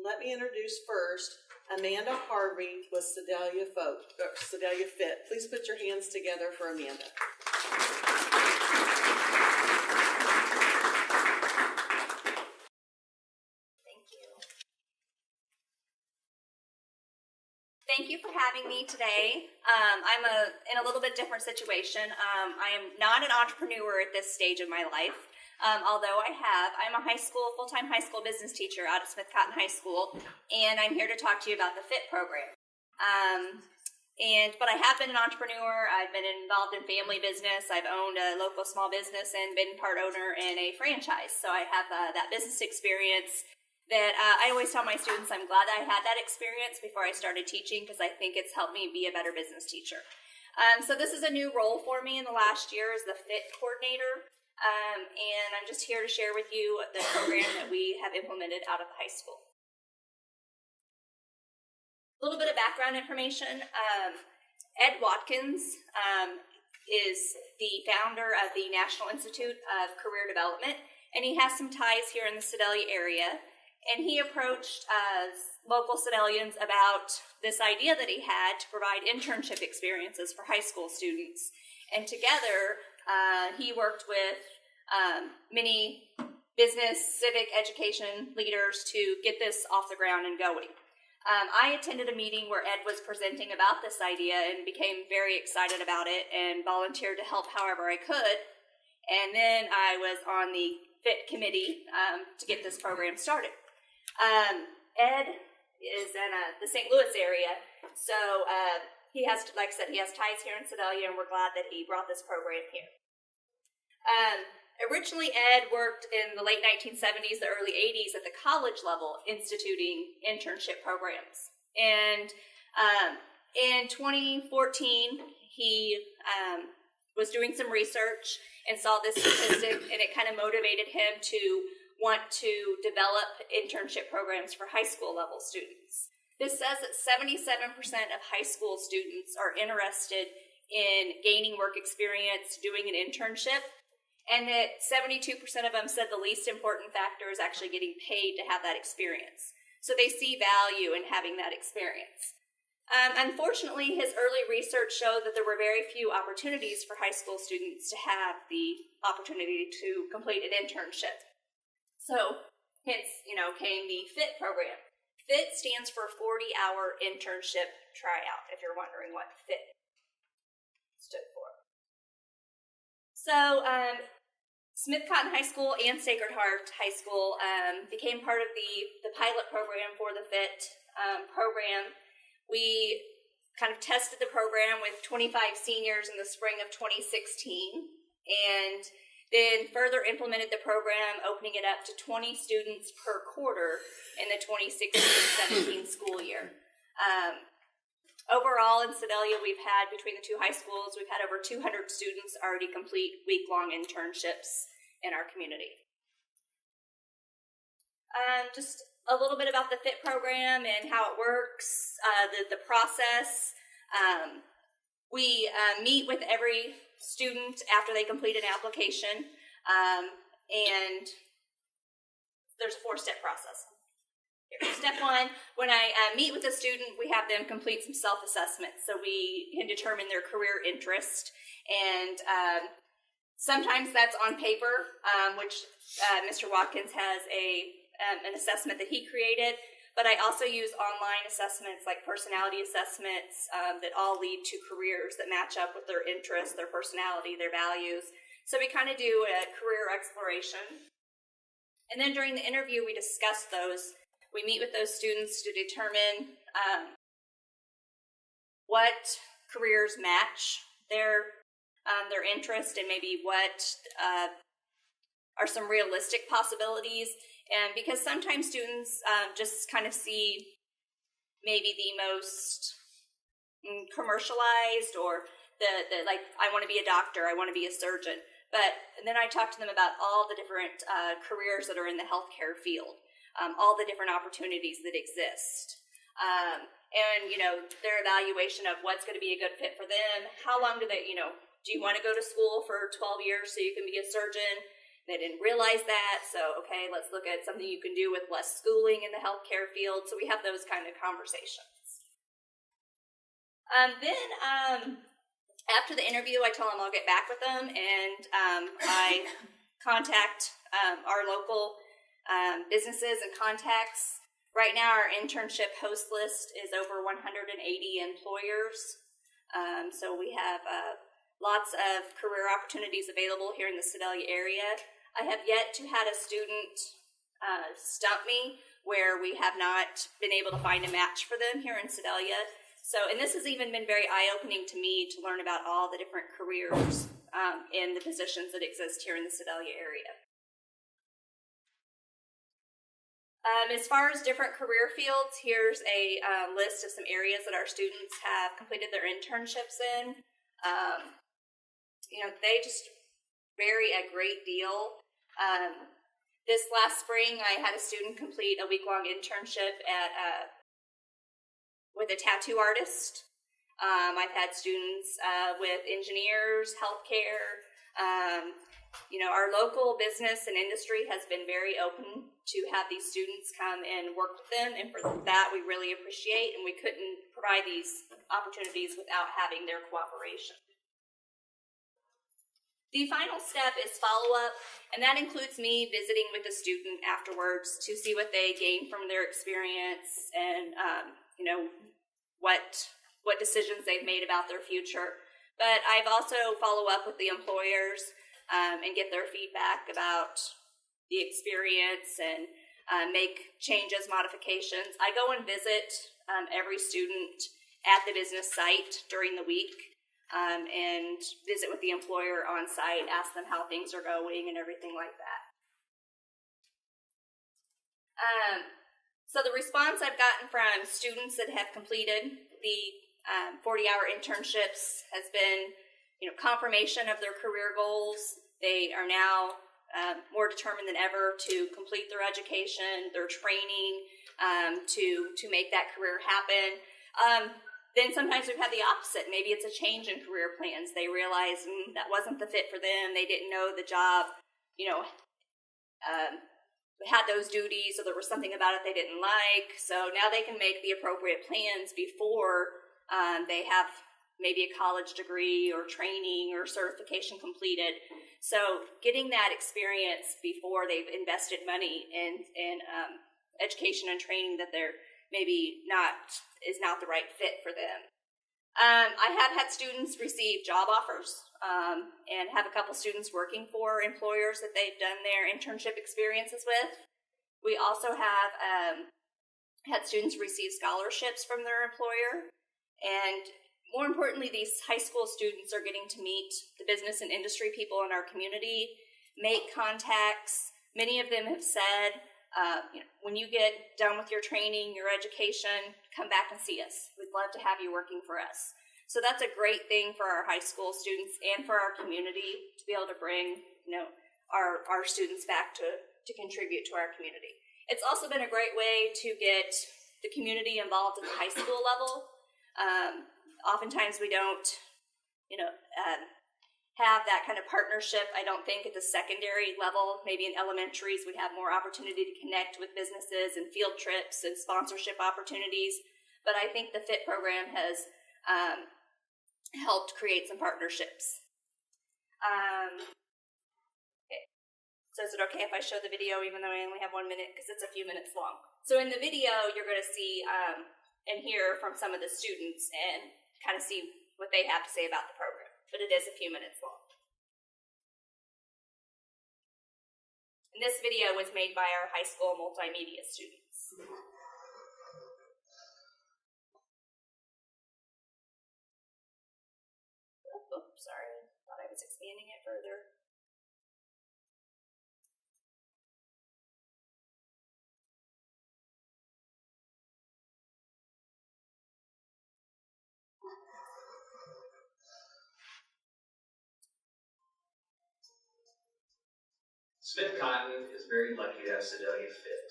let me introduce first Amanda Harvey with Sedalia FIT. Please put your hands together for Amanda. Thank you for having me today. I'm in a little bit different situation. I am not an entrepreneur at this stage of my life, although I'm a full-time high school business teacher out at Smith Cotton High School, and I'm here to talk to you about the FIT program. But I have been an entrepreneur. I've been involved in family business. I've owned a local small business and been part owner in a franchise, so I have that business experience that I always tell my students I'm glad I had that experience before I started teaching, because I think it's helped me be a better business teacher. So this is a new role for me in the last year as the FIT coordinator, and I'm just here to share with you the program that we have implemented out of the high school. A little bit of background information. Ed Watkins is the founder of the National Institute of Career Development, and he has some ties here in the Sedalia area. And he approached local Sedalians about this idea that he had to provide internship experiences for high school students. And together, he worked with many business, civic education leaders to get this off the ground and going. I attended a meeting where Ed was presenting about this idea and became very excited about it and volunteered to help however I could. And then I was on the FIT committee to get this program started. Ed is in the St. Louis area, so he has, like I said, he has ties here in Sedalia, and we're glad that he brought this program here. Originally, Ed worked in the late 1970s, the early 80s at the college level, instituting internship programs. And in 2014, he was doing some research and saw this statistic, and it kind of motivated him to want to develop internship programs for high school level students. This says that 77% of high school students are interested in gaining work experience, doing an internship, and that 72% of them said the least important factor is actually getting paid to have that experience. So they see value in having that experience. Unfortunately, his early research showed that there were very few opportunities for high school students to have the opportunity to complete an internship. So, hence, came the FIT program. FIT stands for 40-hour internship tryout, if you're wondering what FIT stood for. So, Smith Cotton High School and Sacred Heart High School became part of the pilot program for the FIT program. We kind of tested the program with 25 seniors in the spring of 2016, and then further implemented the program, opening it up to 20 students per quarter in the 2016-17 school year. Overall, in Sedalia, we've had, between the two high schools, we've had over 200 students already complete week-long internships in our community. Just a little bit about the FIT program and how it works, the process. We meet with every student after they complete an application, and there's a 4-step process. Step 1, when I meet with a student, we have them complete some self-assessment so we can determine their career interest, and sometimes that's on paper, which Mr. Watkins has an assessment that he created. But I also use online assessments like personality assessments that all lead to careers that match up with their interests, their personality, their values. So we kind of do a career exploration. And then during the interview, we discuss those. We meet with those students to determine what careers match their interest and maybe what are some realistic possibilities. And because sometimes students just kind of see maybe the most commercialized or the like, I want to be a doctor, I want to be a surgeon. And then I talk to them about all the different careers that are in the healthcare field, all the different opportunities that exist. And, their evaluation of what's going to be a good fit for them. How long do they, do you want to go to school for 12 years so you can be a surgeon? They didn't realize that, so okay, let's look at something you can do with less schooling in the healthcare field. So we have those kind of conversations. Then after the interview, I tell them I'll get back with them, and I contact our local businesses and contacts. Right now, our internship host list is over 180 employers. So we have lots of career opportunities available here in the Sedalia area. I have yet to had a student stump me where we have not been able to find a match for them here in Sedalia. So, and this has even been very eye-opening to me to learn about all the different careers in the positions that exist here in the Sedalia area. As far as different career fields, here's a list of some areas that our students have completed their internships in. They just vary a great deal. This last spring, I had a student complete a week-long internship with a tattoo artist. I've had students with engineers, healthcare. Our local business and industry has been very open to have these students come and work with them, and for that we really appreciate, and we couldn't provide these opportunities without having their cooperation. The final step is follow-up, and that includes me visiting with the student afterwards to see what they gained from their experience and, what decisions they've made about their future. But I've also follow up with the employers and get their feedback about the experience and make changes, modifications. I go and visit every student at the business site during the week and visit with the employer on site, ask them how things are going and everything like that. So the response I've gotten from students that have completed the 40-hour internships has been, confirmation of their career goals. They are now more determined than ever to complete their education, their training, to make that career happen. Then sometimes we've had the opposite. Maybe it's a change in career plans. They realize that wasn't the fit for them. They didn't know the job, had those duties, or there was something about it they didn't like. So now they can make the appropriate plans before they have maybe a college degree or training or certification completed. So getting that experience before they've invested money in education and training that they're maybe is not the right fit for them. I have had students receive job offers and have a couple students working for employers that they've done their internship experiences with. We also have had students receive scholarships from their employer. And more importantly, these high school students are getting to meet the business and industry people in our community, make contacts. Many of them have said, when you get done with your training, your education, come back and see us. We'd love to have you working for us. So that's a great thing for our high school students and for our community to be able to bring, our students back to contribute to our community. It's also been a great way to get the community involved at the high school level. Oftentimes we don't, have that kind of partnership. I don't think at the secondary level. Maybe in elementaries we have more opportunity to connect with businesses and field trips and sponsorship opportunities. But I think the FIT program has helped create some partnerships. Okay. So is it okay if I show the video even though I only have 1 minute, because it's a few minutes long? So in the video you're going to see and hear from some of the students and kind of see what they have to say about the program. But it is a few minutes long. And this video was made by our high school multimedia students. Oh, sorry, thought I was expanding it further. Smith Cotton is very lucky to have Sedalia FIT.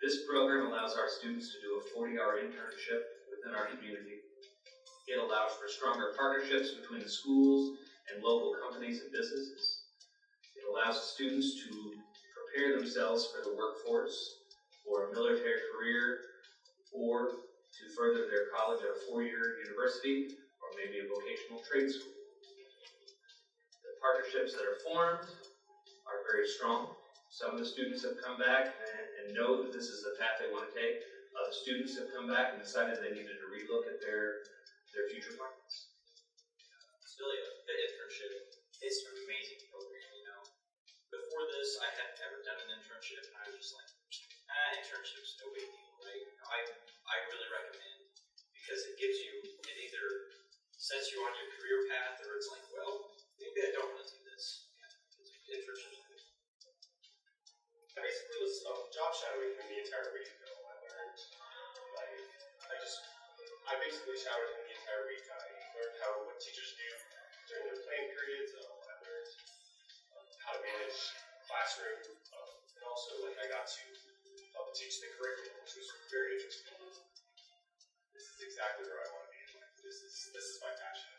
This program allows our students to do a 40-hour internship within our community. It allows for stronger partnerships between schools and local companies and businesses. It allows students to prepare themselves for the workforce, for a military career, or to further their college at a four-year university, or maybe a vocational trade school. The partnerships that are formed are very strong. Some of the students have come back and know that this is the path they want to take. Other students have come back and decided they needed to relook at their future plans. Sedalia FIT internship is an amazing program, you know. Before this, I had never done an internship, and I was just like, internship's no big deal, right? I really recommend, because it gives you, it either sets you on your career path, or it's like, well, maybe I don't want to do this. Internship's good. Basically, it was job shadowing from the entire week ago. I learned, I basically shadowed him the entire week. I learned what teachers do during their planning periods. I learned how to manage classroom, and also I got to help teach the curriculum, which was very interesting. This is exactly where I want to be in life. This is my passion.